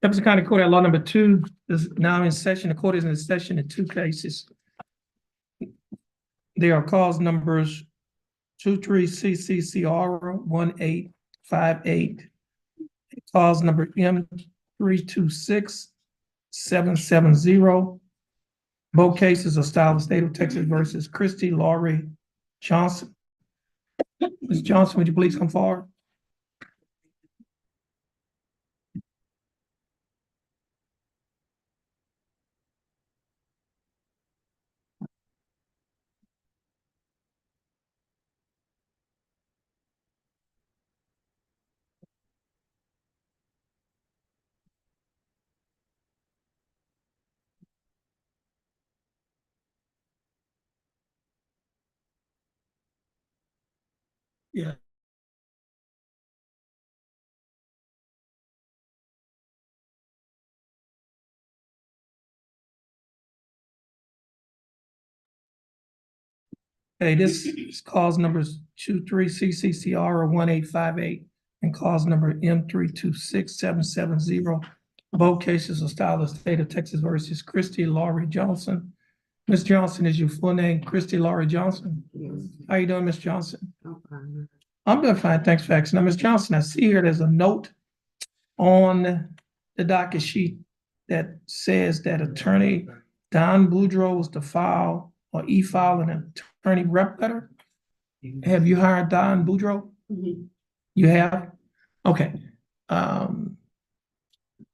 Jefferson County Court at Law number 2 is now in session. The court is in session in 2 cases. There are cause numbers 23CCCR 1858, cause number M326770. Both cases are styled the state of Texas versus Christy Laurie Johnson. Ms. Johnson, would you please come forward? Yeah. Hey, this is cause numbers 23CCCR 1858 and cause number M326770. Both cases are styled the state of Texas versus Christy Laurie Johnson. Ms. Johnson, is your full name Christy Laurie Johnson? Yes. How you doing, Ms. Johnson? Okay. I'm doing fine, thanks for asking. Now, Ms. Johnson, I see here there's a note on the docket sheet that says that attorney Don Boudreaux was to file or e-file an attorney rep letter. Have you hired Don Boudreaux? You have? Okay.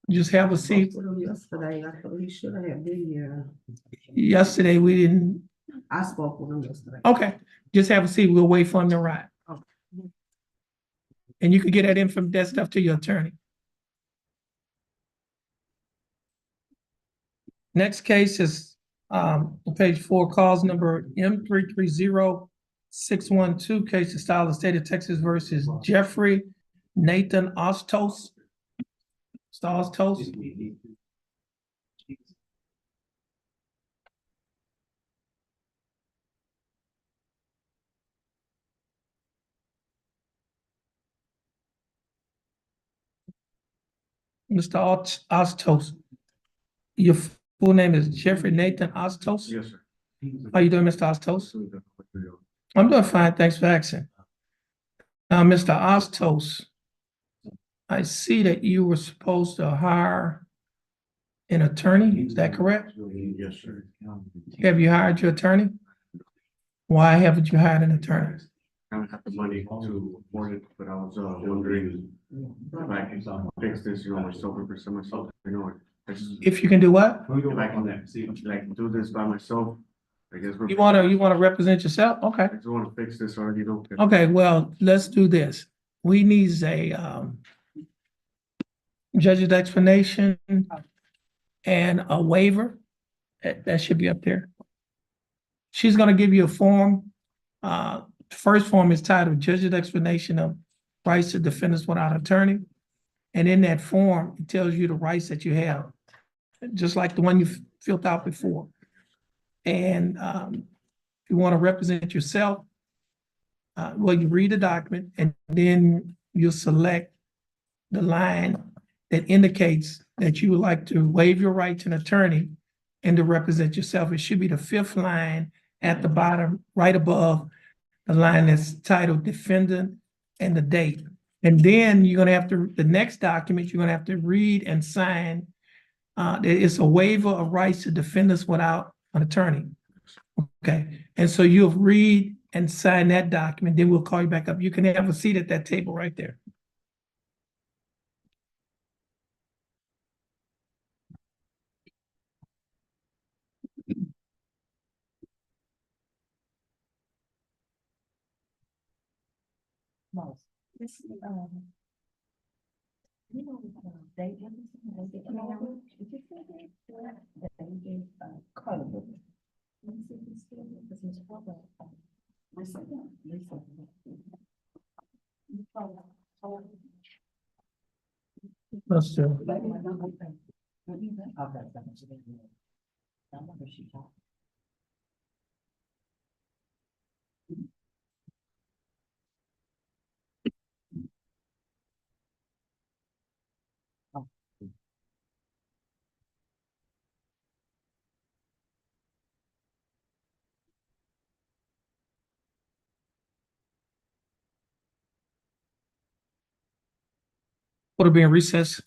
Just have a seat. Yesterday, I thought he should have been here. Yesterday, we didn't. I spoke with him yesterday. Okay, just have a seat. We'll wait for him to arrive. Okay. And you can get that stuff to your attorney. Next case is on page 4, cause number M330612, case of style of state of Texas versus Jeffrey Nathan Ostos. Ostos. Mr. Ostos, your full name is Jeffrey Nathan Ostos? Yes, sir. How you doing, Mr. Ostos? I'm doing fine, thanks for asking. Now, Mr. Ostos, I see that you were supposed to hire an attorney, is that correct? Yes, sir. Have you hired your attorney? Why haven't you hired an attorney? I don't have the money to afford it, but I was wondering if I can fix this, myself, or for myself, If you can do what? If I can, like, do this by myself, I guess. You wanna represent yourself? Okay. I just wanna fix this already, Okay, well, let's do this. We need a judge's explanation and a waiver. That should be up there. She's gonna give you a form. The first form is titled Judge's Explanation of Rights to Defendants Without Attorney. And in that form, it tells you the rights that you have, just like the one you filled out before. And if you want to represent yourself, well, you read the document and then you'll select the line that indicates that you would like to waive your right to an attorney and to represent yourself. It should be the fifth line at the bottom, right above the line that's titled defendant and the date. And then you're gonna have to, the next document, you're gonna have to read and sign. It's a waiver of rights to defendants without an attorney. Okay, and so you'll read and sign that document, then we'll call you back up. You can have a seat at that table right there. This, you know, they, Carnival. Let me see if it's still, this is probably. Listen. Let's do. Will be in recess.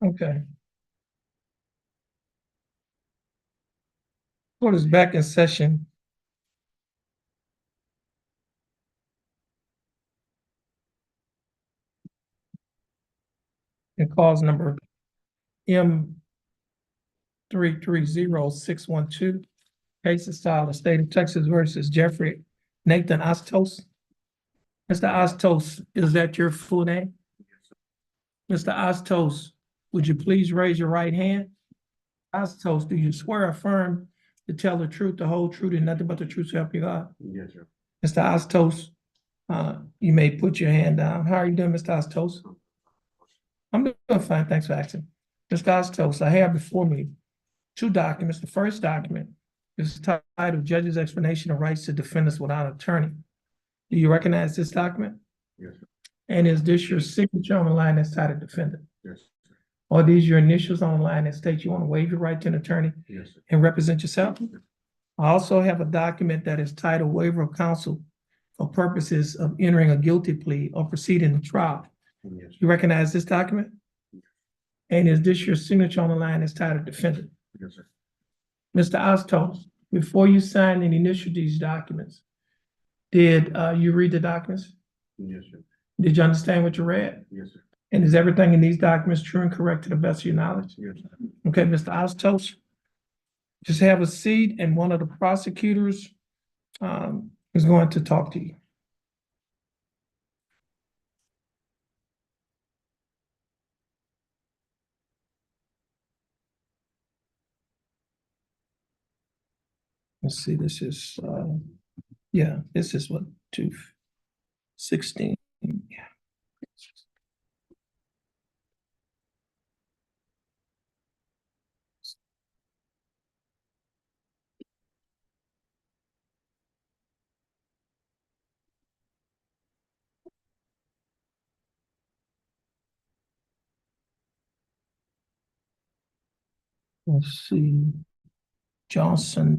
Okay. Court is back in session. And cause number M 330 612. Case is filed, the state of Texas versus Jeffrey Nathan Ostos. Mr. Ostos, is that your full name? Mr. Ostos, would you please raise your right hand? Ostos, do you swear or affirm to tell the truth, the whole truth, and nothing but the truth, so help you God? Yes, sir. Mr. Ostos, you may put your hand down. How are you doing, Mr. Ostos? I'm doing fine, thanks for asking. Mr. Ostos, I have before me two documents. The first document is titled Judge's Explanation of Rights to Defendants Without Attorney. Do you recognize this document? Yes, sir. And is this your signature on the line that's titled defendant? Yes, sir. Or are these your initials on the line that state you want to waive your right to an attorney Yes, sir. and represent yourself? I also have a document that is titled Waiver of Counsel for purposes of entering a guilty plea or proceeding to trial. Yes, sir. You recognize this document? And is this your signature on the line that's titled defendant? Yes, sir. Mr. Ostos, before you signed and initialed these documents, did you read the documents? Yes, sir. Did you understand what you read? Yes, sir. And is everything in these documents true and correct to the best of your knowledge? Yes, sir. Okay, Mr. Ostos, just have a seat and one of the prosecutors is going to talk to you. Let's see, this is, yeah, this is what, 216, yeah. Let's see, Johnson.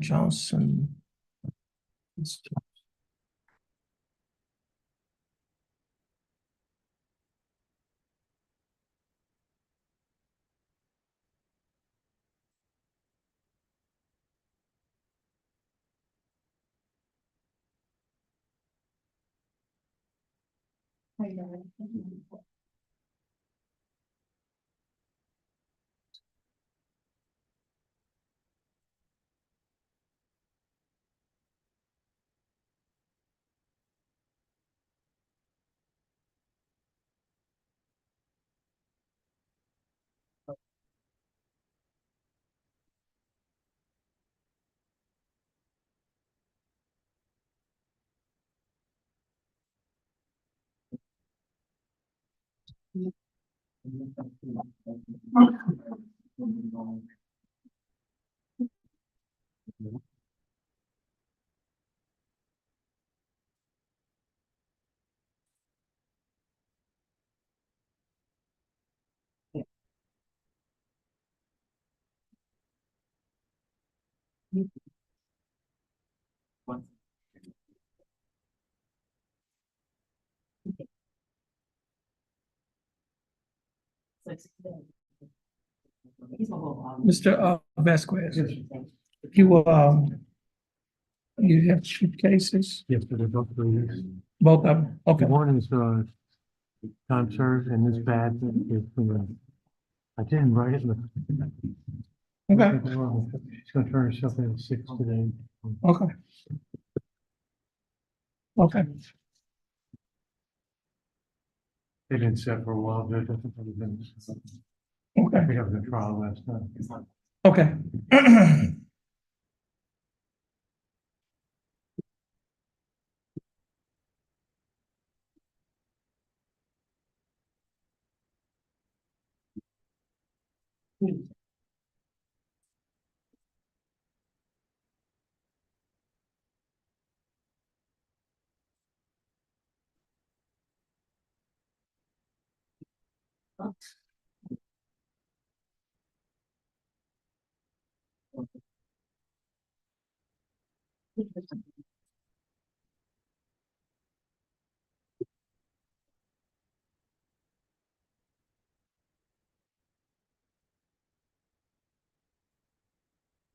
Mr. Vasquez, you have two cases, Yes, but they're both three. both of them, okay. One is, time served and this bad, I didn't write it. Okay, She's gonna turn herself in at 6 today. okay. Okay, They've been set for a while, but I think they've been, okay, we have the trial last time. okay.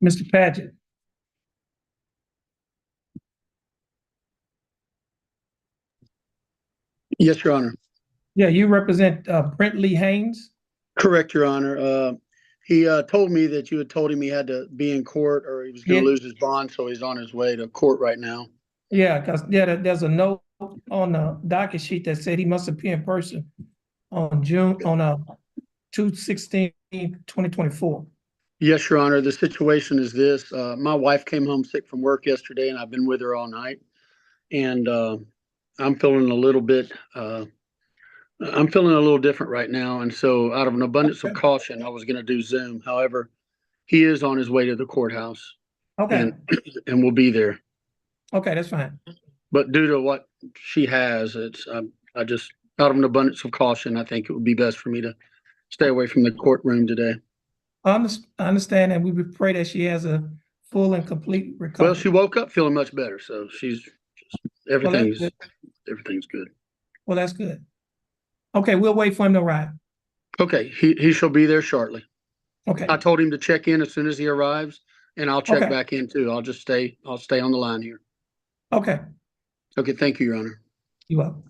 Mr. Paget. Yes, Your Honor. Yeah, you represent Brent Lee Haynes. Correct, Your Honor. He told me that you had told him he had to be in court or he was going Yeah. to lose his bond, so he's on his way to court right now. Yeah, because there's a note on the docket sheet that said he must appear in person on 2/16/2024. Yes, Your Honor. The situation is this. My wife came home sick from work yesterday, and I've been with her all night. And I'm feeling a little bit, I'm feeling a little different right now. And so, out of an abundance of caution, I was going to do Zoom. However, he is on his way to the courthouse, Okay, and we'll be there. okay, that's fine. But due to what she has, I just, out of an abundance of caution, I think it would be best for me to stay away from the courtroom today. I understand, and we would pray that she has a full and complete recovery. Well, she woke up feeling much better, so everything's good. everything's good. Well, that's good. Okay, we'll wait for him to arrive. Okay, he shall be there shortly. Okay, I told him to check in as soon as he arrives, and I'll check Okay. back in too. I'll stay on the line here. okay, Okay, thank you, Your Honor. you up.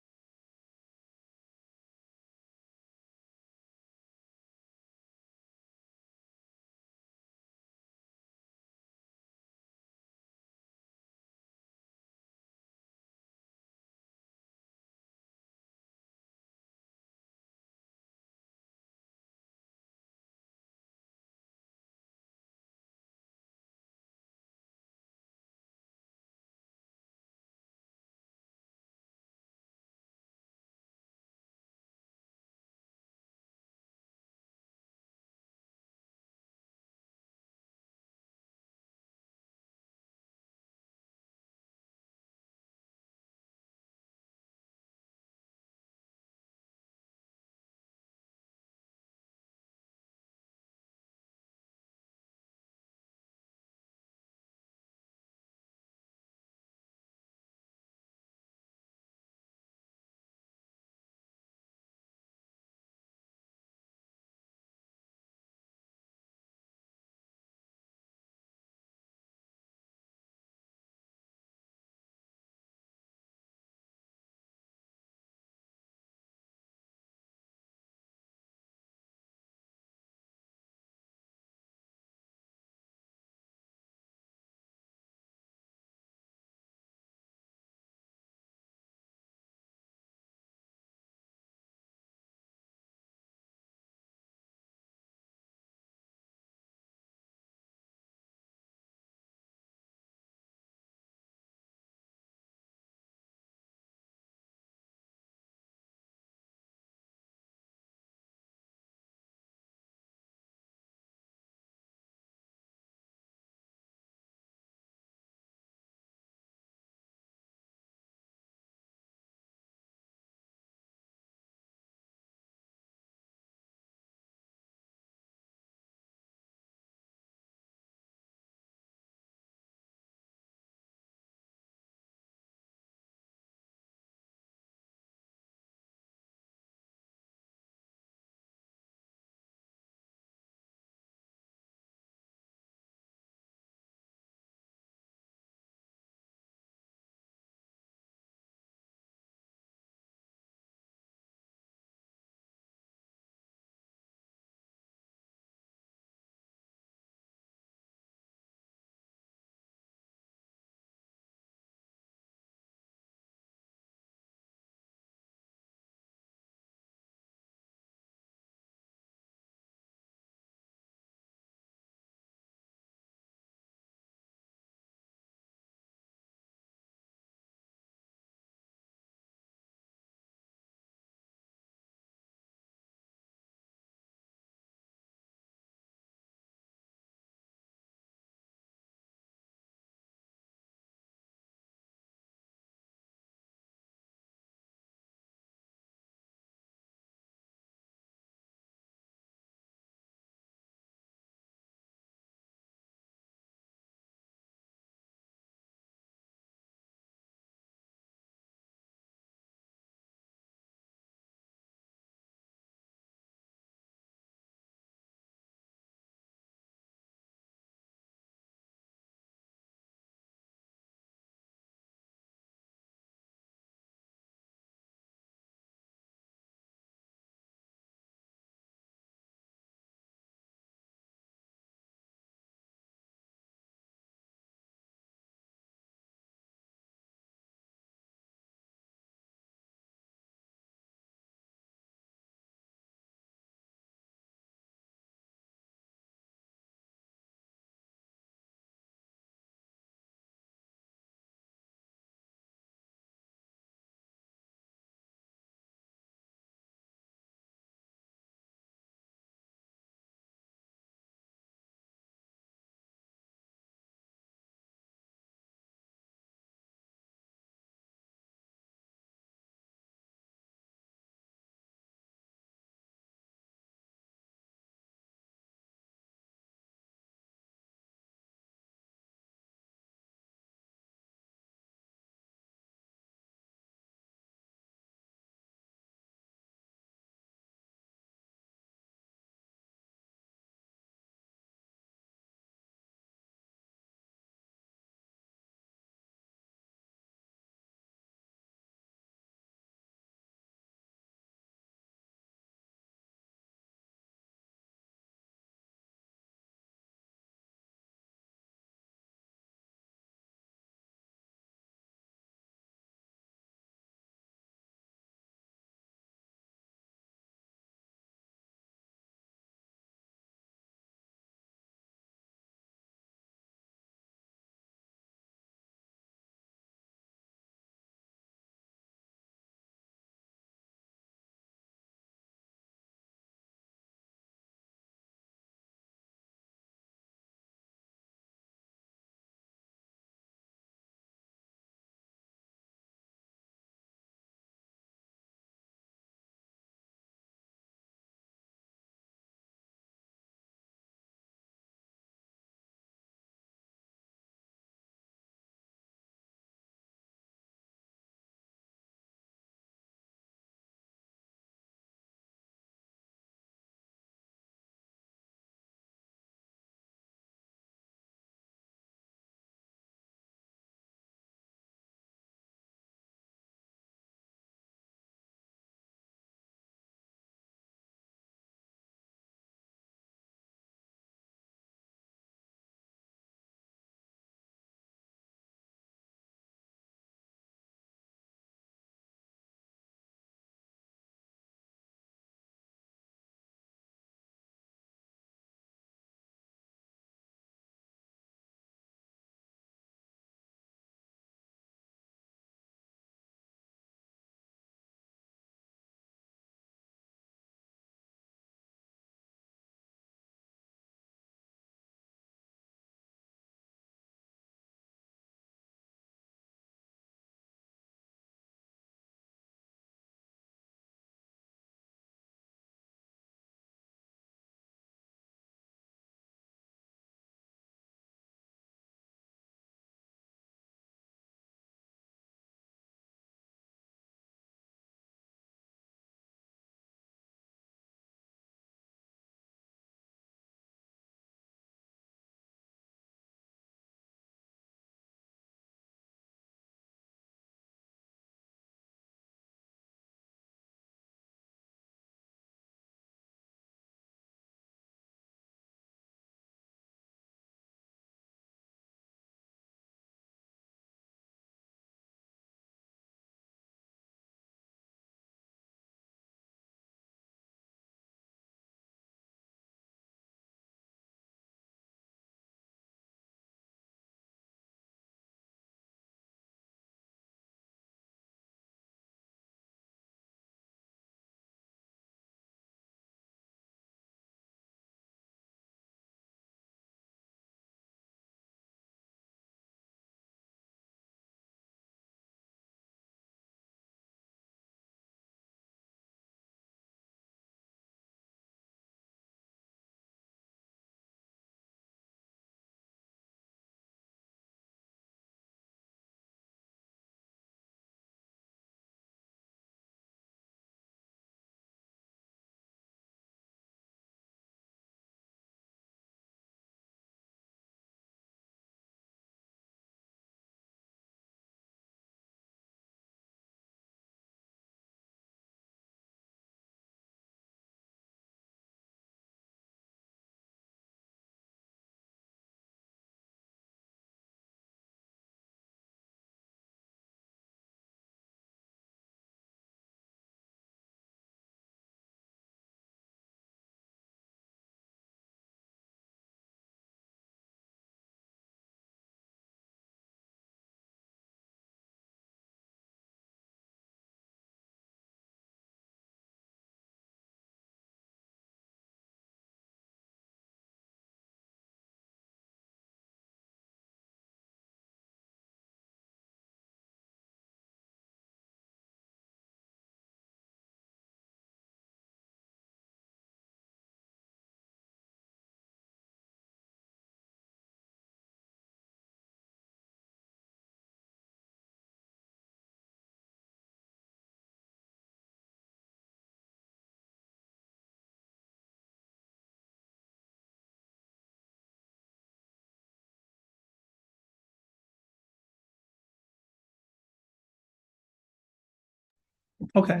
Okay.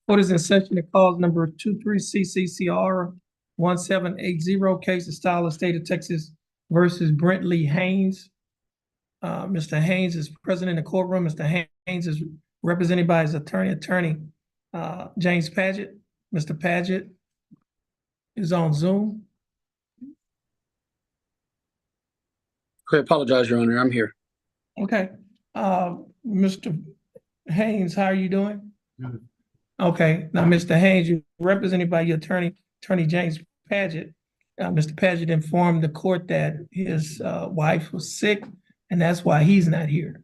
Court is in session to cause number 23 CCCR 1780, case of style of state of Texas versus Brent Lee Haynes. Mr. Haynes is present in the courtroom. Mr. Haynes is represented by his attorney, James Paget. Mr. Paget is on Zoom. I apologize, Your Honor. I'm here. Okay. Mr. Haynes, how are you doing? Good. Okay, now, Mr. Haynes, you're represented by your attorney James Paget. Mr. Paget informed the court that his wife was sick, and that's why he's not here.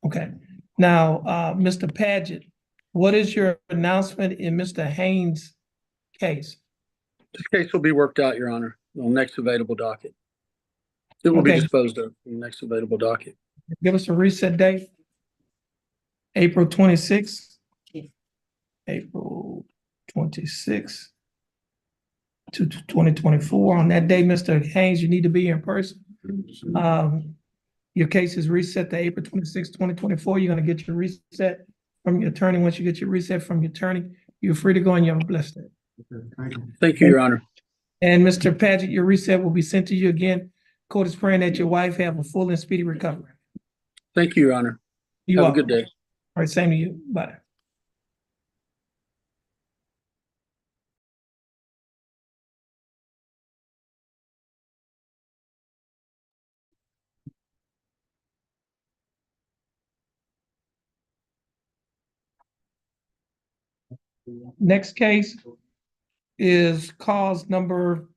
Okay, now, Mr. Paget, what is your announcement in Mr. Haynes' case? This case will be worked out, Your Honor, on the next available docket. It will be Okay. disposed of in the next available docket. Give us a reset date. April 26th. April 26th to 2024. On that day, Mr. Haynes, you need to be in person. Your case is reset to April 26th, 2024. You're going to get your reset from your attorney. Once you get your reset from your attorney, you're free to go and you have a blessed day. Thank you, Your Honor. And Mr. Paget, your reset will be sent to you again. Court is praying that your wife have a full and speedy recovery. Thank you, Your Honor. You Have are. a good day. All right, same to you. Bye. Next case is cause number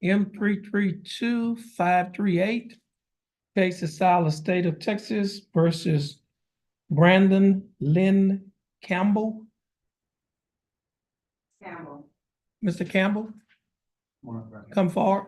M332538. Case is style of state of Texas versus Brandon Lynn Campbell. Campbell. Mr. Campbell, come forward.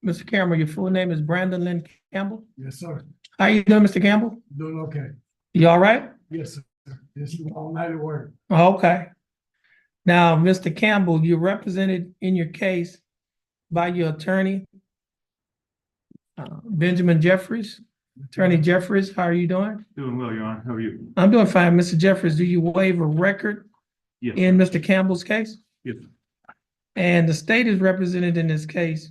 Mr. Campbell, your full name is Brandon Lynn Campbell. Yes, sir. How you doing, Mr. Campbell? Doing okay. You all right? Yes, sir. This is all night at work. Okay. Now, Mr. Campbell, you're represented in your case by your attorney, Benjamin Jeffries. Attorney Jeffries, how are you doing? Doing well, Your Honor. How are you? I'm doing fine. Mr. Jeffries, do you waive a record Yes. in Mr. Campbell's case? Yes. And the state is represented in this case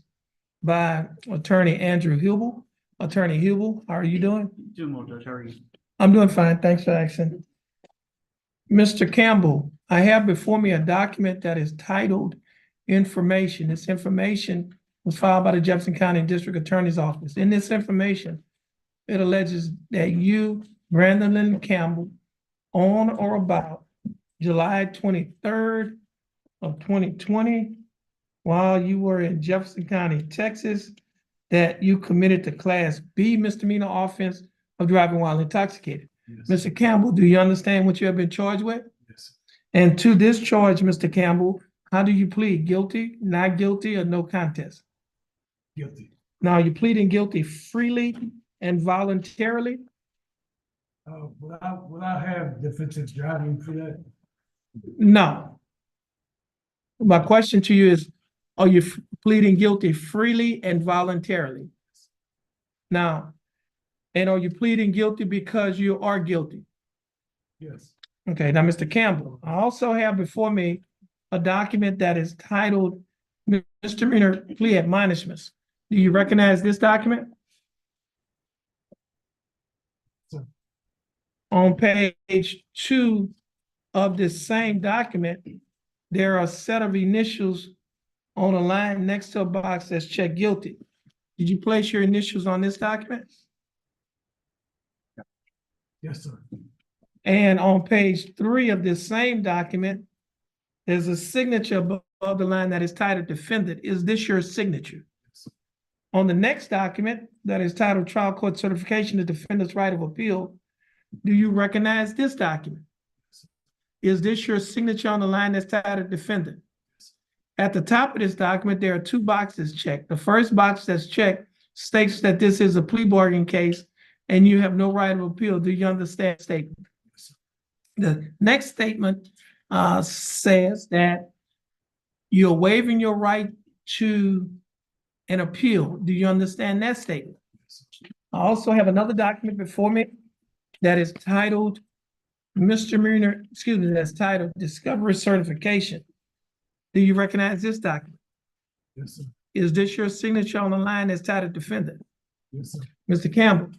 by attorney Andrew Hubel. Attorney Hubel, how are you doing? Doing well, Judge. How are you? I'm doing fine. Thanks for asking. Mr. Campbell, I have before me a document that is titled information. This information was filed by the Jefferson County District Attorney's Office. In this information, it alleges that you, Brandon Lynn Campbell, on or about July 23rd of 2020, while you were in Jefferson County, Texas, that you committed the Class B misdemeanor offense of driving while intoxicated. Yes, Mr. Campbell, do you understand what you have been charged with? yes. And to this charge, Mr. Campbell, how do you plead? Guilty, not guilty, or no contest? Guilty. Now, you're pleading guilty freely and voluntarily? Will I have defensive driving for that? No. My question to you is, are you pleading guilty freely and voluntarily? Now, and are you pleading guilty because you are guilty? Yes. Okay, now, Mr. Campbell, I also have before me a document that is titled Misdemeanor Plea Admonishments. Do you recognize this document? Sir. On page 2 of this same document, there are a set of initials on a line next to a box that's checked guilty. Did you place your initials on this document? Yes, sir. And on page 3 of this same document, there's a signature above the line that is titled defendant. Is this your signature? Yes. On the next document that is titled trial court certification of defendant's right of appeal, do you recognize this document? Is this your signature on the line that's titled defendant? At the top of this document, there are two boxes checked. The first box that's checked states that this is a plea bargain case and you have no right of appeal. Do you understand the statement? The next statement says that you're waiving your right to an appeal. Do you understand that statement? I also have another document before me that is titled that's titled Discovery Certification. Do you recognize this document? Yes, sir. Is this your signature on the line that's titled defendant? Yes, sir. Mr. Campbell,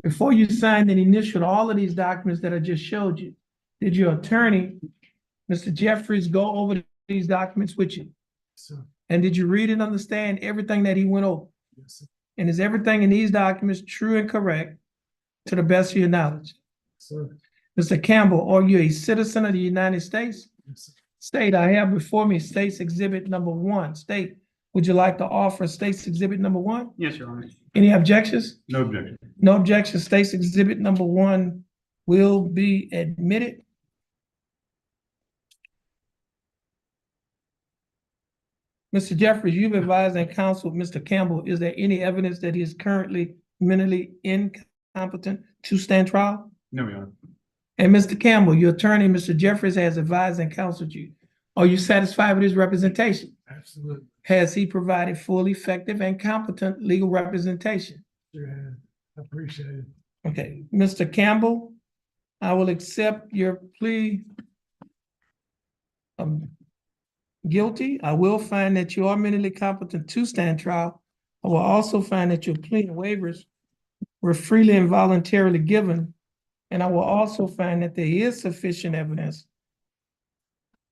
before you signed and initialed all of these documents that I just showed you, did your attorney, Mr. Jeffries, go over these documents with you? Yes, sir. And did you read and understand everything that he went over? Yes, sir. And is everything in these documents true and correct to the best of your knowledge? Sir. Mr. Campbell, are you a citizen of the United States? Yes, sir. State, I have before me State's Exhibit number 1. State, would you like to offer State's Exhibit number 1? Yes, Your Honor. Any objections? No objection. No objection. State's Exhibit number 1 will be admitted. Mr. Jeffries, you've advised and counseled Mr. Campbell. Is there any evidence that he is currently mentally incompetent to stand trial? No, Your Honor. And Mr. Campbell, your attorney, Mr. Jeffries, has advised and counseled you. Are you satisfied with his representation? Absolutely. Has he provided full, effective, and competent legal representation? Sure have. I appreciate it. Okay, Mr. Campbell, I will accept your plea guilty. I will find that you are mentally competent to stand trial. I will also find that your plea and waivers were freely and voluntarily given. And I will also find that there is sufficient evidence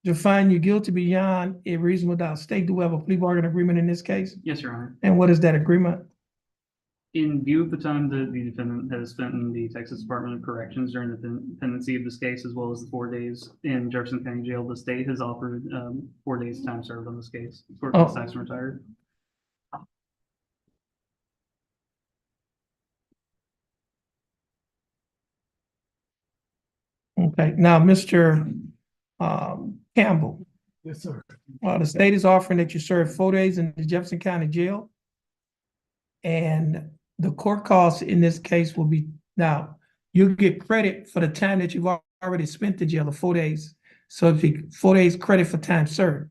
to find you guilty beyond a reasonable doubt. State, do we have a plea bargain agreement in this case? Yes, Your Honor. And what is that agreement? In view of the time that the defendant has spent in the Texas Department of Corrections during the pendency of this case, as well as the 4 days in Jefferson County Jail, the state has offered 4 days time served on this case for Oh. class action retired. Okay, now, Mr. Campbell, Yes, sir. the state is offering that you serve 4 days in the Jefferson County Jail. And the court costs in this case will be, now, you get credit for the time that you've already spent in jail of 4 days. So if you 4 days credit for time served.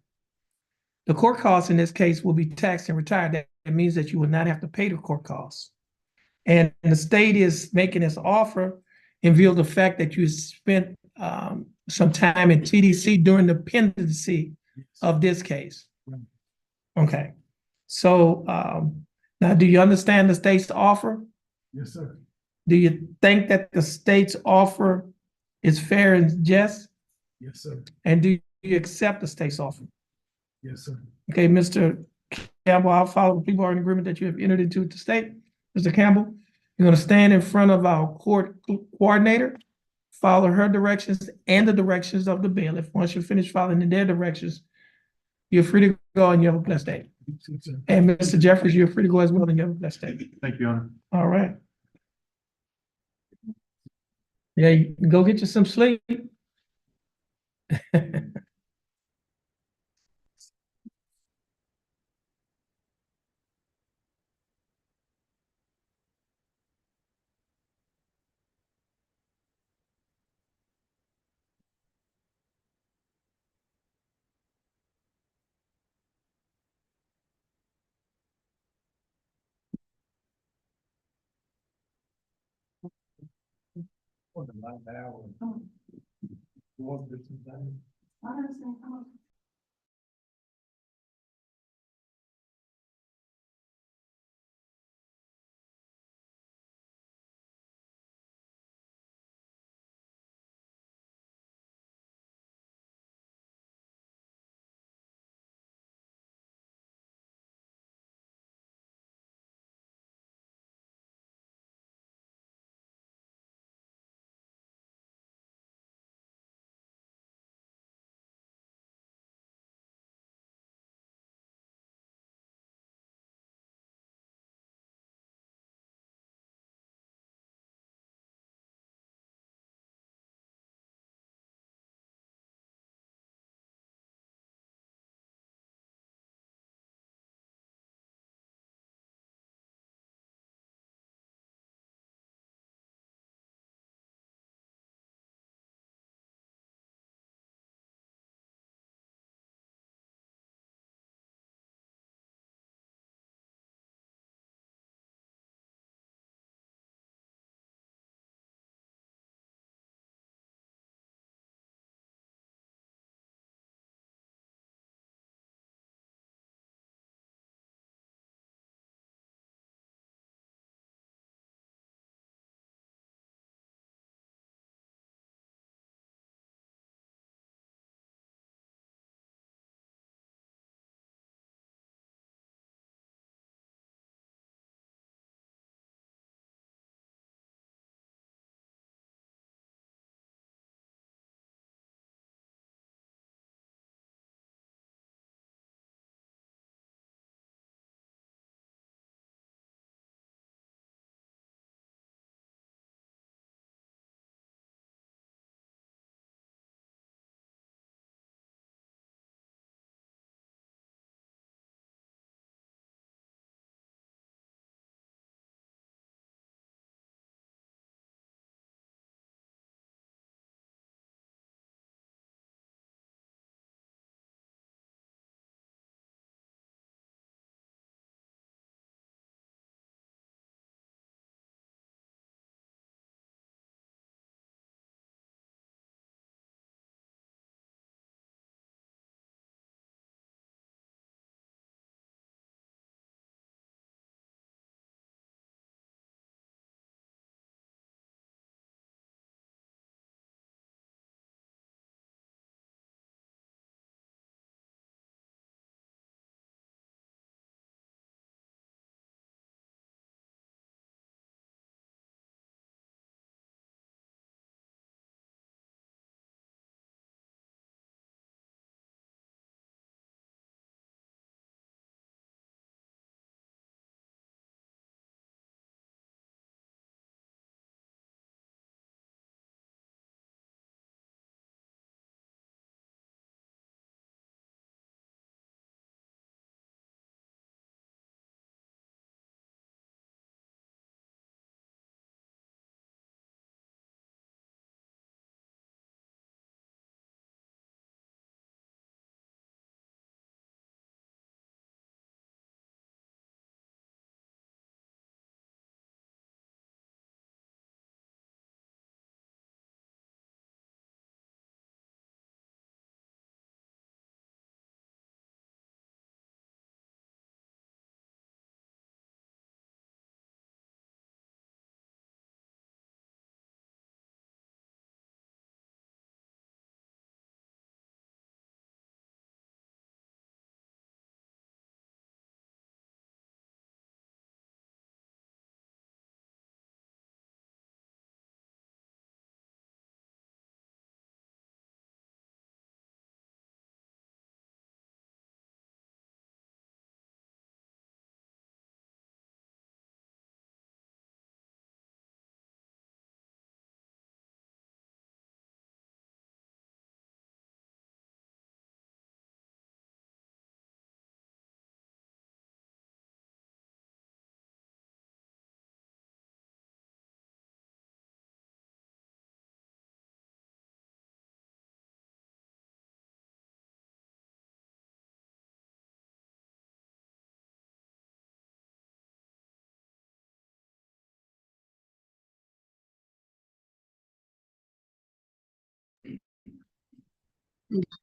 The court costs in this case will be taxed and retired. That means that you will not have to pay the court costs. And the state is making this offer in view of the fact that you spent some time in TDC during the pendency of this case. Okay, so now do you understand the state's offer? Yes, sir. Do you think that the state's offer is fair and just? Yes, sir. And do you accept the state's offer? Yes, sir. Okay, Mr. Campbell, I'll follow the plea bargaining agreement that you have entered into with the state. Mr. Campbell, you're going to stand in front of our court coordinator, follow her directions and the directions of the bailiff. Once you finish following their directions, you're free to go and you have a blessed day. Yes, sir. And Mr. Jeffries, you're free to go as well and you have a blessed day. Thank you, Your Honor. All right. Yeah, you can go get you some sleep.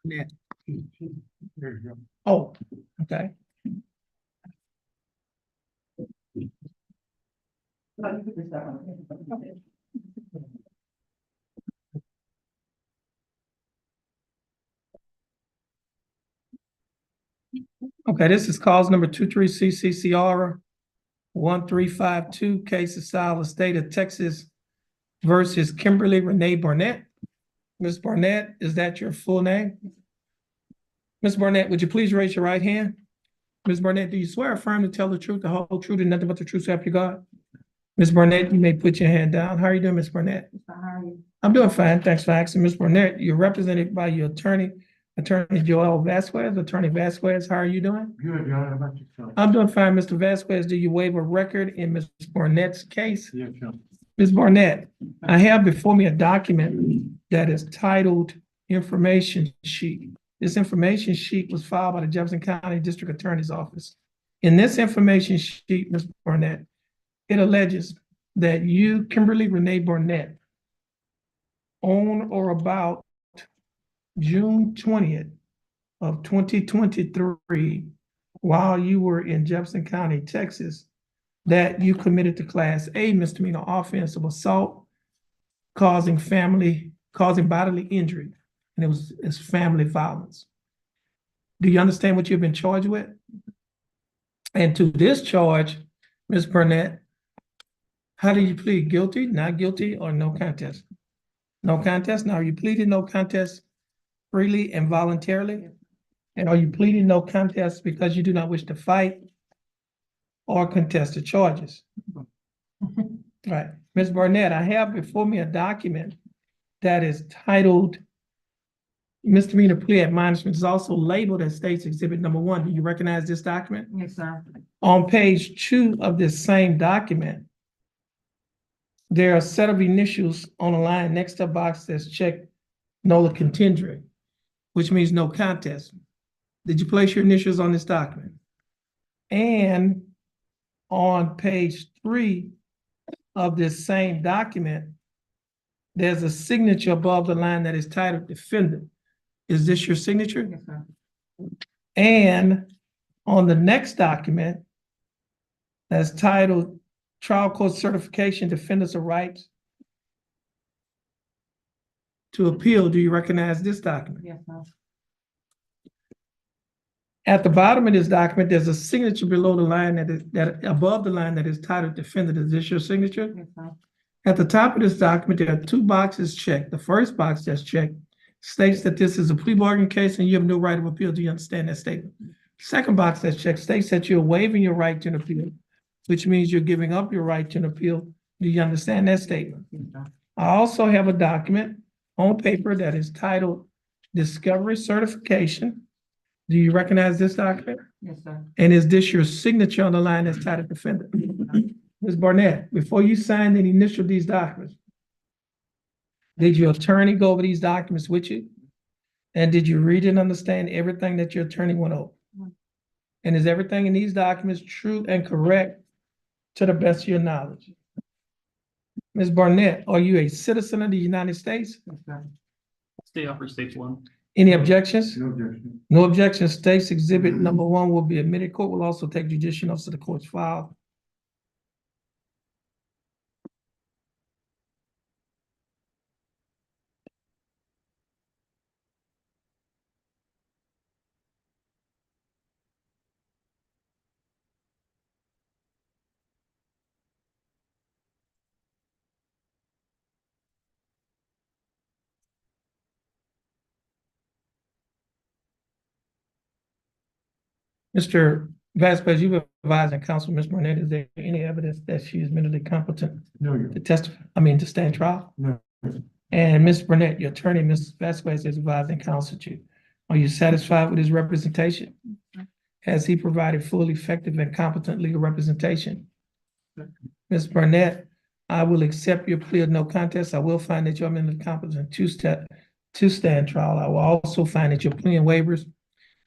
Net. Oh, okay. Okay, this is cause number 23 CCCR 1352, case of Solid State of Texas versus Kimberly Renee Barnett. Ms. Barnett, is that your full name? Ms. Barnett, would you please raise your right hand? Ms. Barnett, do you swear or affirm to tell the truth, the whole truth, and nothing but the truth, so help you God? Ms. Barnett, you may put your hand down. How are you doing, Ms. Barnett? I'm doing fine. Thanks for asking. Ms. Barnett, you're represented by your attorney, Attorney Joel Vasquez. Attorney Vasquez, how are you doing? Good, John, how about yourself? I'm doing fine, Mr. Vasquez. Do you waive a record in Ms. Barnett's case? Yes, John. Ms. Barnett, I have before me a document that is titled Information Sheet. This information sheet was filed by the Jefferson County District Attorney's Office. In this information sheet, Ms. Barnett, it alleges that you, Kimberly Renee Barnett, on or about June 20th of 2023, while you were in Jefferson County, Texas, that you committed the Class A misdemeanor offense of assault causing bodily injury, and it's family violence. Do you understand what you've been charged with? And to this charge, Ms. Burnett, how do you plead? Guilty, not guilty, or no contest? No contest. Now, are you pleading no contest freely and voluntarily? And are you pleading no contest because you do not wish to fight or contest the charges? Right. Ms. Barnett, I have before me a document that is titled Misdemeanor Plea Admonishment. Is also labeled as State's Exhibit Number 1. Do you recognize this document? Yes, sir. On page 2 of this same document, there are a set of initials on a line next to a box that's checked nola contendere, which means no contest. Did you place your initials on this document? And on page 3 of this same document, there's a signature above the line that is titled Defendant. Is this your signature? Yes, sir. And on the next document, that's titled Trial Court Certification, Defendants of Rights to Appeal. Do you recognize this document? Yes, sir. At the bottom of this document, there's a signature below the line that above the line that is titled Defendant. Is this your signature? Yes, sir. At the top of this document, there are 2 boxes checked. The first box that's checked states that this is a plea bargain case and you have no right of appeal. Do you understand that statement? Second box that's checked states that you're waiving your right to an appeal, which means you're giving up your right to an appeal. Do you understand that statement? Yes, sir. I also have a document on paper that is titled Discovery Certification. Do you recognize this document? Yes, sir. And is this your signature on the line that's titled Defendant? Ms. Barnett, before you signed and initialed these documents, did your attorney go over these documents with you? And did you read and understand everything that your attorney went over? And is everything in these documents true and correct to the best of your knowledge? Ms. Barnett, are you a citizen of the United States? Yes, sir. Stay off for stage 1. Any objections? No objection. No objections. State's Exhibit Number 1 will be admitted. Court will also take judicial notice of the court's file. Mr. Vasquez, you've advised and counsel Ms. Burnett, is there any evidence that she is mentally competent No, to testify, to stand trial? No. And Ms. Burnett, your attorney, Ms. Vasquez, has advised and counseled you. Are you satisfied with his representation? Has he provided full, effective, and competent legal representation? Ms. Burnett, I will accept your plea of no contest. I will find that you're mentally competent to stand trial. I will also find that your plea and waivers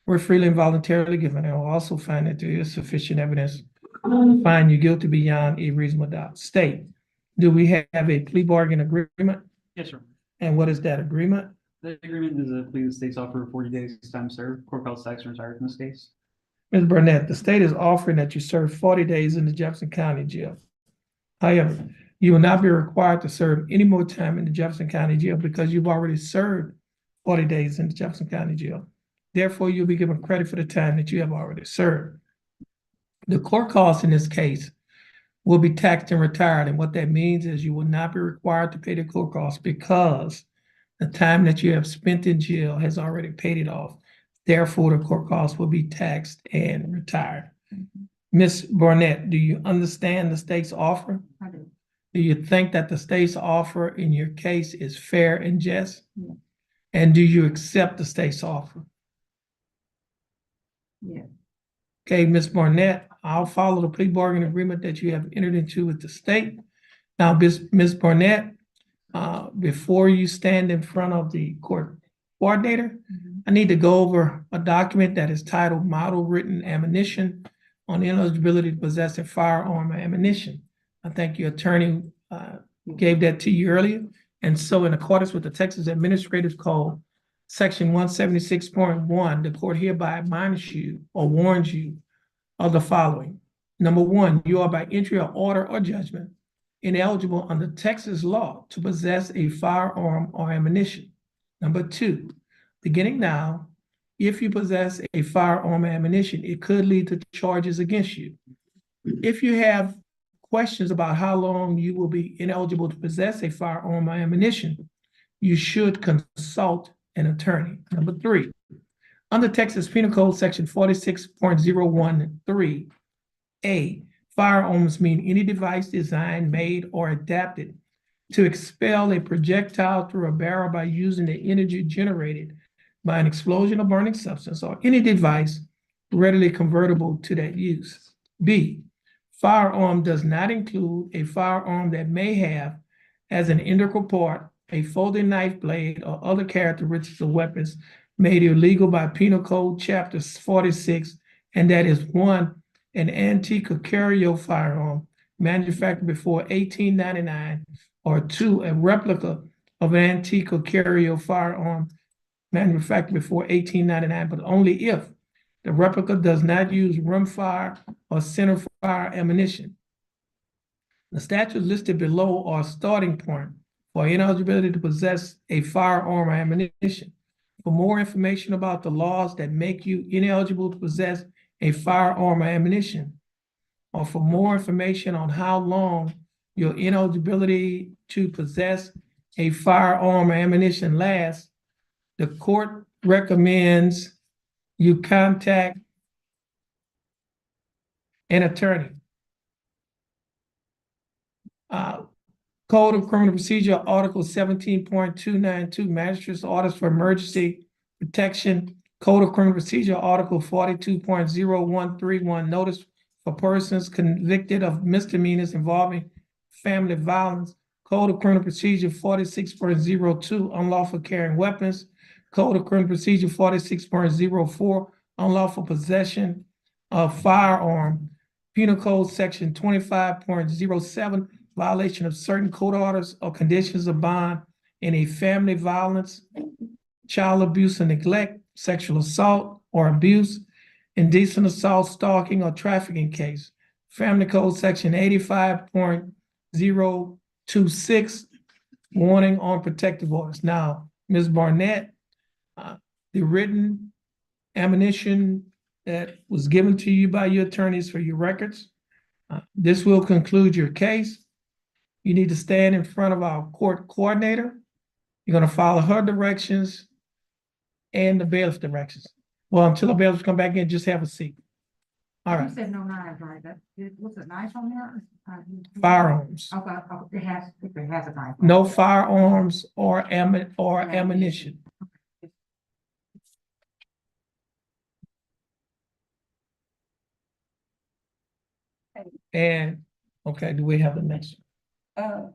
were freely and voluntarily given. I will also find that there is sufficient evidence to find you guilty beyond a reasonable doubt. State, do we have a plea bargain agreement? Yes, sir. And what is that agreement? The agreement is a plea the state's offer of 40 days time served. Court calls Saxon retired in this case. Ms. Burnett, the state is offering that you serve 40 days in the Jefferson County Jail. However, you will not be required to serve any more time in the Jefferson County Jail because you've already served 40 days in the Jefferson County Jail. Therefore, you'll be given credit for the time that you have already served. The court costs in this case will be taxed and retired, and what that means is you will not be required to pay the court costs because the time that you have spent in jail has already paid it off. Therefore, the court costs will be taxed and retired. Ms. Barnett, do you understand the state's offer? I do. Do you think that the state's offer in your case is fair and just? Yeah. And do you accept the state's offer? Yeah. Okay, Ms. Barnett, I'll follow the plea bargaining agreement that you have entered into with the state. Now, Ms. Barnett, before you stand in front of the court coordinator, I need to go over a document that is titled Model Written Ammunition on Ineligibility to Possess a Firearm or Ammunition. I think your attorney gave that to you earlier. And so in accordance with the Texas Administrative Code, Section 176.1, the court hereby admonishes you or warns you of the following. Number one, you are by entry of order or judgment ineligible under Texas law to possess a firearm or ammunition. Number two, beginning now, if you possess a firearm or ammunition, it could lead to charges against you. If you have questions about how long you will be ineligible to possess a firearm or ammunition, you should consult an attorney. Number three, under Texas Penal Code Section 46.013A, firearms mean any device designed, made, or adapted to expel a projectile through a barrel by using the energy generated by an explosion or burning substance, or any device readily convertible to that use. B, firearm does not include a firearm that may have as an integral part a folding knife blade or other characteristics of weapons made illegal by Penal Code Chapter 46, and that is one, an antique or curio firearm manufactured before 1899, or two, a replica of an antique or curio firearm manufactured before 1899, but only if the replica does not use rimfire or centerfire ammunition. The statutes listed below are a starting point for ineligibility to possess a firearm or ammunition. For more information about the laws that make you ineligible to possess a firearm or ammunition, or for more information on how long your ineligibility to possess a firearm or ammunition lasts, the court recommends you contact an attorney. Code of Criminal Procedure, Article 17.292, Magistrate's Orders for Emergency Protection. Code of Criminal Procedure, Article 42.0131, Notice for persons convicted of misdemeanors involving family violence. Code of Criminal Procedure 46.02, unlawful carrying weapons. Code of Criminal Procedure 46.04, unlawful possession of firearm. Penal Code Section 25.07, violation of certain court orders or conditions of bond in a family violence, child abuse and neglect, sexual assault or abuse, indecent assault, stalking, or trafficking case. Family Code Section 85.026, warning on protective orders. Now, Ms. Barnett, the written admonition that was given to you by your attorneys for your records, this will conclude your case. You need to stand in front of our court coordinator. You're going to follow her directions and the bailiff's directions. Well, until the bailiffs come back in, just have a seat. All You right, said no knives, right? Was it knife on there? firearms. Okay, it has a knife. on No it. firearms or ammunition. And, okay, do we have the next? Uh,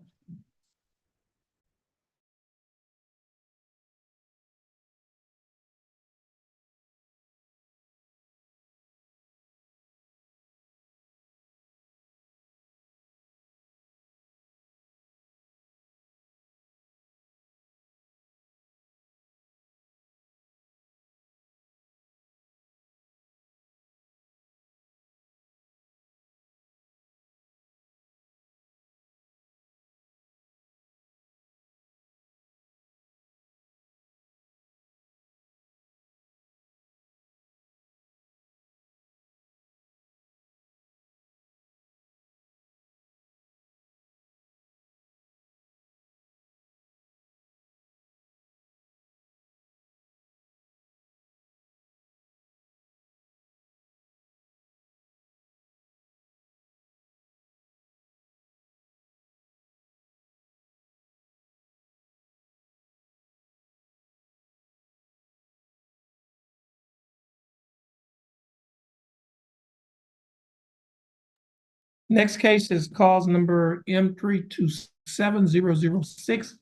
Next case is cause number M327006.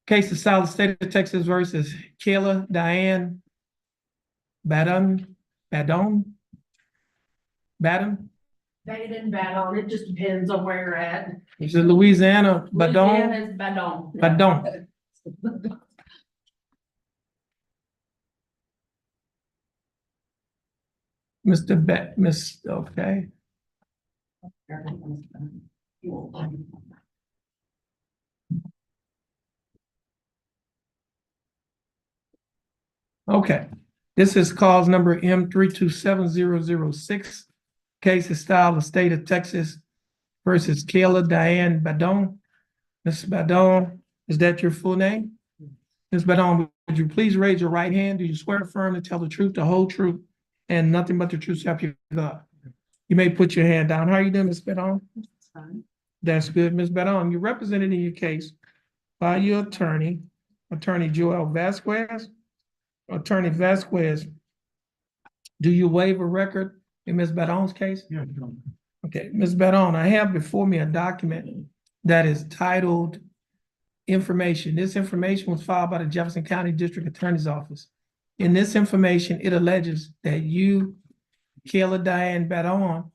Case of South State of Texas versus Kayla Diane Badon. Badon. Baden, Badon, it just depends on where you're at. Is it Louisiana? Badon. Louisiana is Badon. Badon. Okay. Okay, this is cause number M327006. Case is style of state of Texas versus Kayla Diane Badon. Ms. Badon, is that your full name? Ms. Badon, would you please raise your right hand? Do you swear or affirm to tell the truth, the whole truth, and nothing but the truth so help you God? You may put your hand down. How are you doing, Ms. Badon? That's good, Ms. Badon. You're represented in your case by your attorney, Attorney Joel Vasquez. Attorney Vasquez, do you waive a record in Ms. Badon's case? Yeah. Okay, Ms. Badon, I have before me a document that is titled information. This information was filed by the Jefferson County District Attorney's Office. In this information, it alleges that you, Kayla Diane Badon,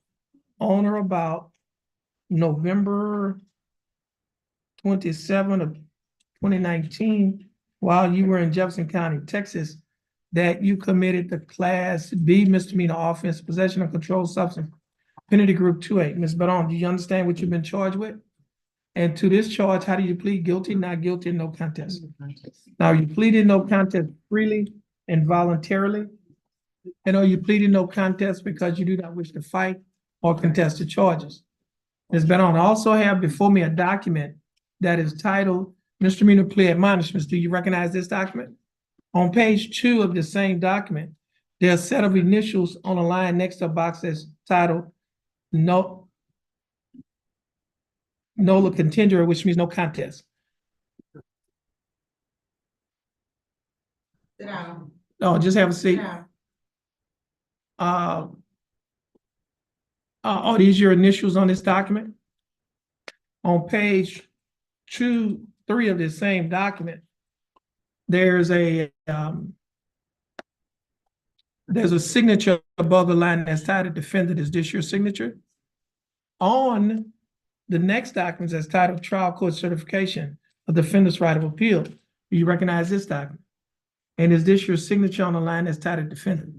on or about November 27 of 2019, while you were in Jefferson County, Texas, that you committed the Class B misdemeanor offense, possession of controlled substance, penalty group 2A. Ms. Badon, do you understand what you've been charged with? And to this charge, how do you plead guilty, not guilty, no contest? Now, you pleaded no contest freely and voluntarily? And are you pleading no contest because you do not wish to fight or contest the charges? Ms. Badon, I also have before me a document that is titled Misdemeanor Plea Admonishments. Do you recognize this document? On page 2 of the same document, there are a set of initials on a line next to a box that's titled Nola Contendere, which means no contest. Sit down. Oh, just have a seat. Sit down. Are these your initials on this document? On page 2, 3 of this same document, there's a signature above the line that's titled defendant. Is this your signature? On the next document that's titled trial court certification of defendant's right of appeal. Do you recognize this document? And is this your signature on the line that's titled defendant?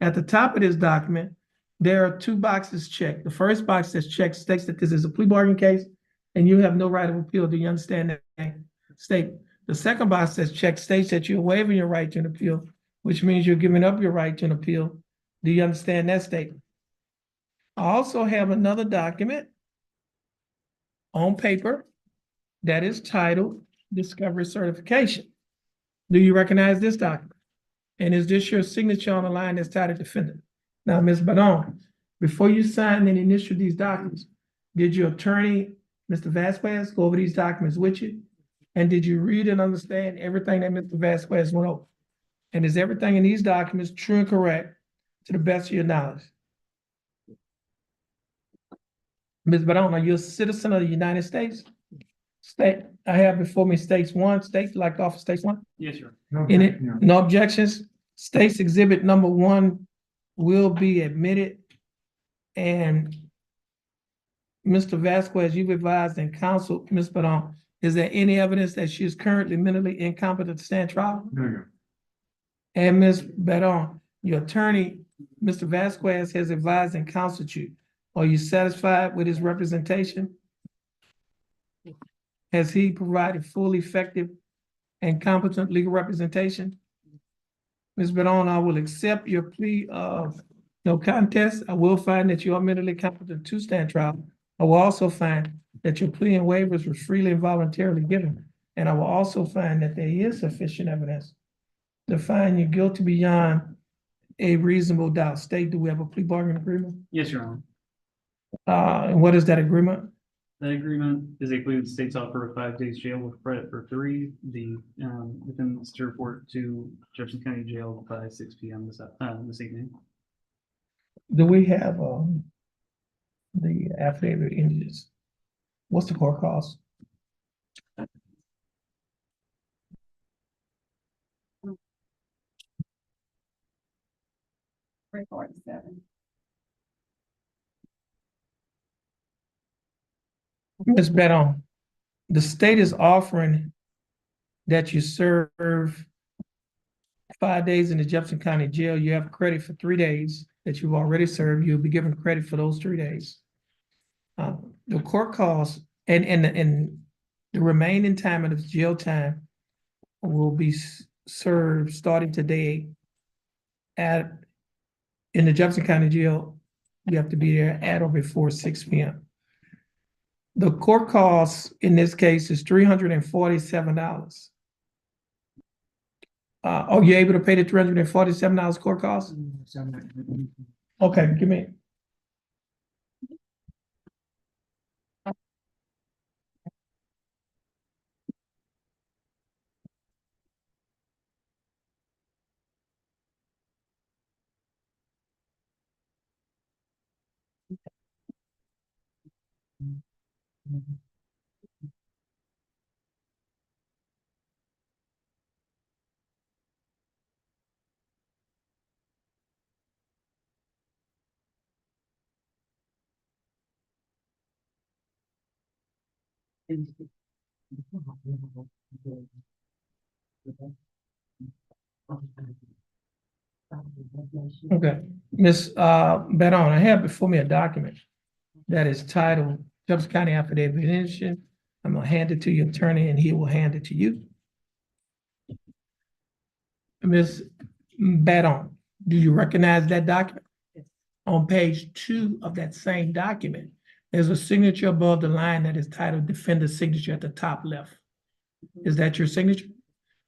At the top of this document, there are 2 boxes checked. The first box that's checked states that this is a plea bargain case and you have no right of appeal. Do you understand that statement? The second box that's checked states that you're waiving your right to an appeal, which means you're giving up your right to an appeal. Do you understand that statement? I also have another document on paper that is titled Discovery Certification. Do you recognize this document? And is this your signature on the line that's titled defendant? Now, Ms. Badon, before you sign and initial these documents, did your attorney, Mr. Vasquez, go over these documents with you? And did you read and understand everything that Mr. Vasquez went over? And is everything in these documents true and correct to the best of your knowledge? Ms. Badon, are you a citizen of the United States? State, I have before me states 1, state, like office states 1? Yes, sir. In it, no objections? States exhibit number 1 will be admitted. And Mr. Vasquez, you've advised and counseled Ms. Badon, is there any evidence that she is currently mentally incompetent to stand trial? No. And Ms. Badon, your attorney, Mr. Vasquez, has advised and counseled you. Are you satisfied with his representation? Has he provided full, effective, and competent legal representation? Ms. Badon, I will accept your plea of no contest. I will find that you are mentally competent to stand trial. I will also find that your plea and waivers were freely and voluntarily given. And I will also find that there is sufficient evidence to find you guilty beyond a reasonable doubt. State, do we have a plea bargain agreement? Yes, Your Honor. And what is that agreement? That agreement is a plea with the state's offer of 5 days jail with credit for 3. The defendant's to report to Jefferson County Jail by 6 p.m. this evening. Do we have the affidavit of indigence. What's the court cost? $347. Ms. Beton, the state is offering that you serve 5 days in the Jefferson County Jail. You have credit for 3 days that you've already served. You'll be given credit for those 3 days. The court costs and the remaining time of the jail time will be served starting today in the Jefferson County Jail. You have to be there at or before 6 p.m. The court cost in this case is $347. Are you able to pay the $347 court cost? Okay, give me. Okay, Ms. Beton, I have before me a document that is titled Jefferson County Affidavit of Indigence. I'm gonna hand it to your attorney and he will hand it to you. Ms. Beton, do you recognize that document? On page 2 of that same document, there's a signature above the line that is titled Defender's Signature at the top left. Is that your signature?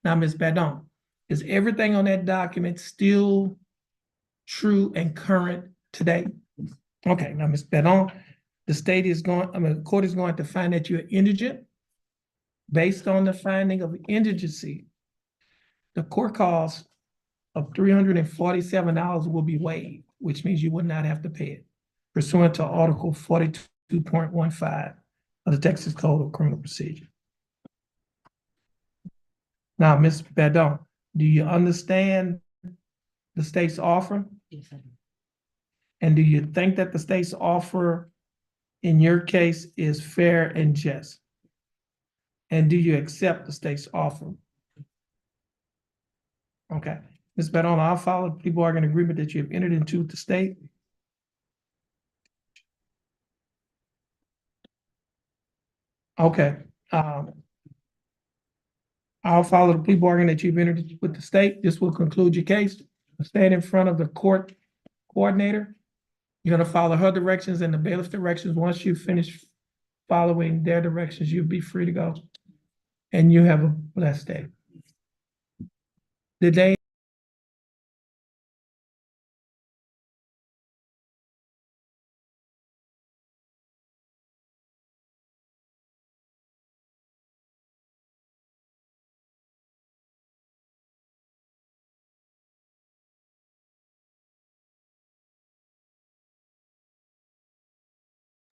Now, Ms. Beton, is everything on that document still true and current today? Okay, now, Ms. Beton, the court is going to find that you're indigent. Based on the finding of indigency, the court cost of $347 will be waived, which means you would not have to pay it pursuant to Article 42.15 of the Texas Code of Criminal Procedure. Now, Ms. Beton, do you understand the state's offer? Yes, I do. And do you think that the state's offer in your case is fair and just? And do you accept the state's offer? Okay, Ms. Beton, I'll follow the plea bargain agreement that you have entered into with the state. Okay, I'll follow the plea bargain that you've entered with the state. This will conclude your case. Stand in front of the court coordinator. You're gonna follow her directions and the bailiff's directions. Once you finish following their directions, you'll be free to go. And you have a blessed day. The day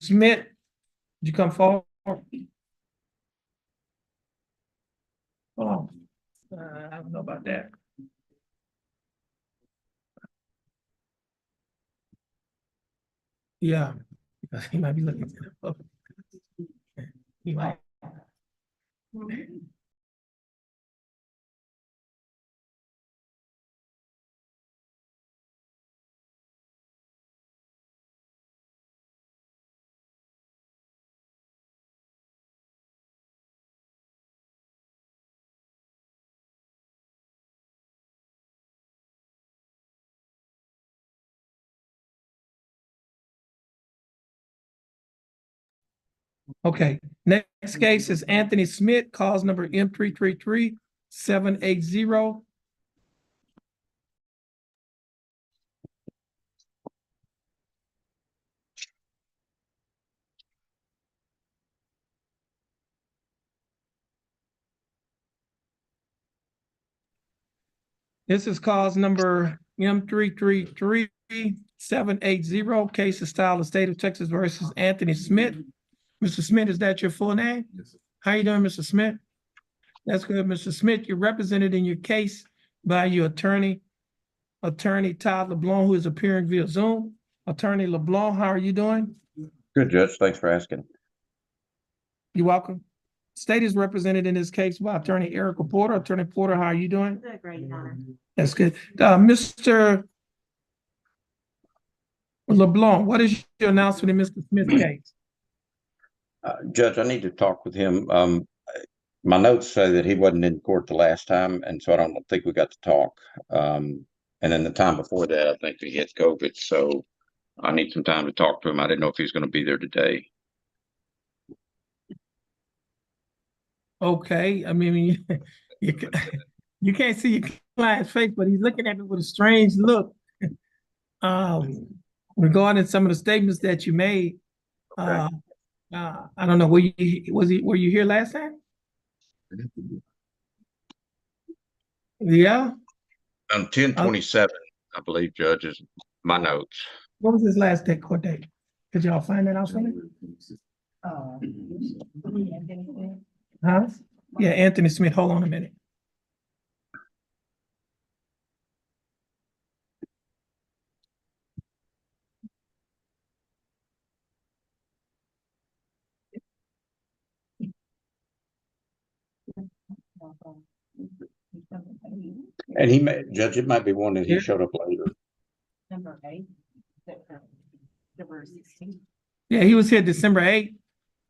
Smith, did you come forward? Hold on. I don't know about that. Yeah, because he might be looking for the public. He might. Okay, next case is Anthony Smith, cause number M333780. This is cause number M333780. 780, case is style of state of Texas versus Anthony Smith. Mr. Smith, is that your full name? Yes, sir. How you doing, Mr. Smith? That's good, Mr. Smith. You're represented in your case by your attorney, Attorney Todd LeBlanc, who is appearing via Zoom. Attorney LeBlanc, how are you doing? Good, Judge. Thanks for asking. You're welcome. State is represented in this case by Attorney Erica Porter. Attorney Porter, how are you doing? Good, great, Your Honor. That's good. Mr. LeBlanc, what is your announcement in Mr. Smith's case? Judge, I need to talk with him. My notes say that he wasn't in court the last time, and so I don't think we got to talk. And then the time before that, I think he had COVID, so I need some time to talk to him. I didn't know if he was going to be there today. Okay, I mean, you can't see your client's face, but he's looking at me with a strange look. Regarding some of the statements that you made, I don't know, were you here last time? Yeah, 10/27, I believe, Judge, is my notes. what was his last day, court date? Could y'all find that out for me? Huh? Yeah, Anthony Smith, hold on a minute. And he may, Judge, it might be one that he Yeah. showed up later. Number 8. Number 16. Yeah, he was here December 8th,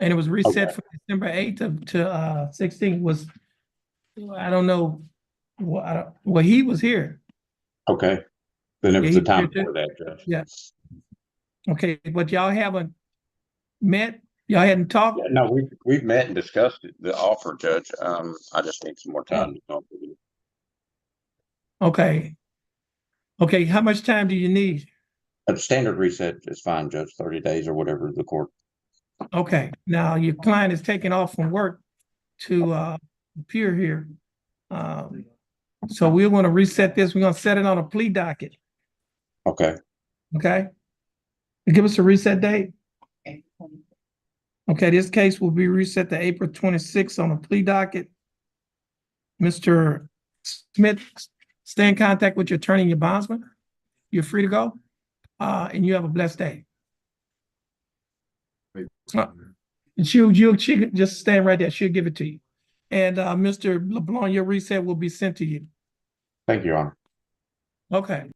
and it was reset Okay. from December 8th to 16 was, I don't know, well, he was here. Okay. Then it was Yeah, the time he- before that, Judge. Yeah. Okay, but y'all haven't met, y'all hadn't talked? Yeah, no, we've met and discussed it, the offer, Judge. I just need some more time to talk with you. Okay. Okay, how much time do you need? A standard reset is fine, Judge, 30 days or whatever the court. Okay, now your client is taking off from work to appear here. So we're gonna reset this, we're gonna set it on a plea docket, Okay. okay? Give us a reset date. Okay, this case will be reset to April 26th on a plea docket. Mr. Smith, stay in contact with your attorney and your bondsman. You're free to go, and you have a blessed day. And she'll just stand right there. She'll give it to you. And Mr. LeBlanc, your reset will be sent to you. Thank you, Your Honor. Okay.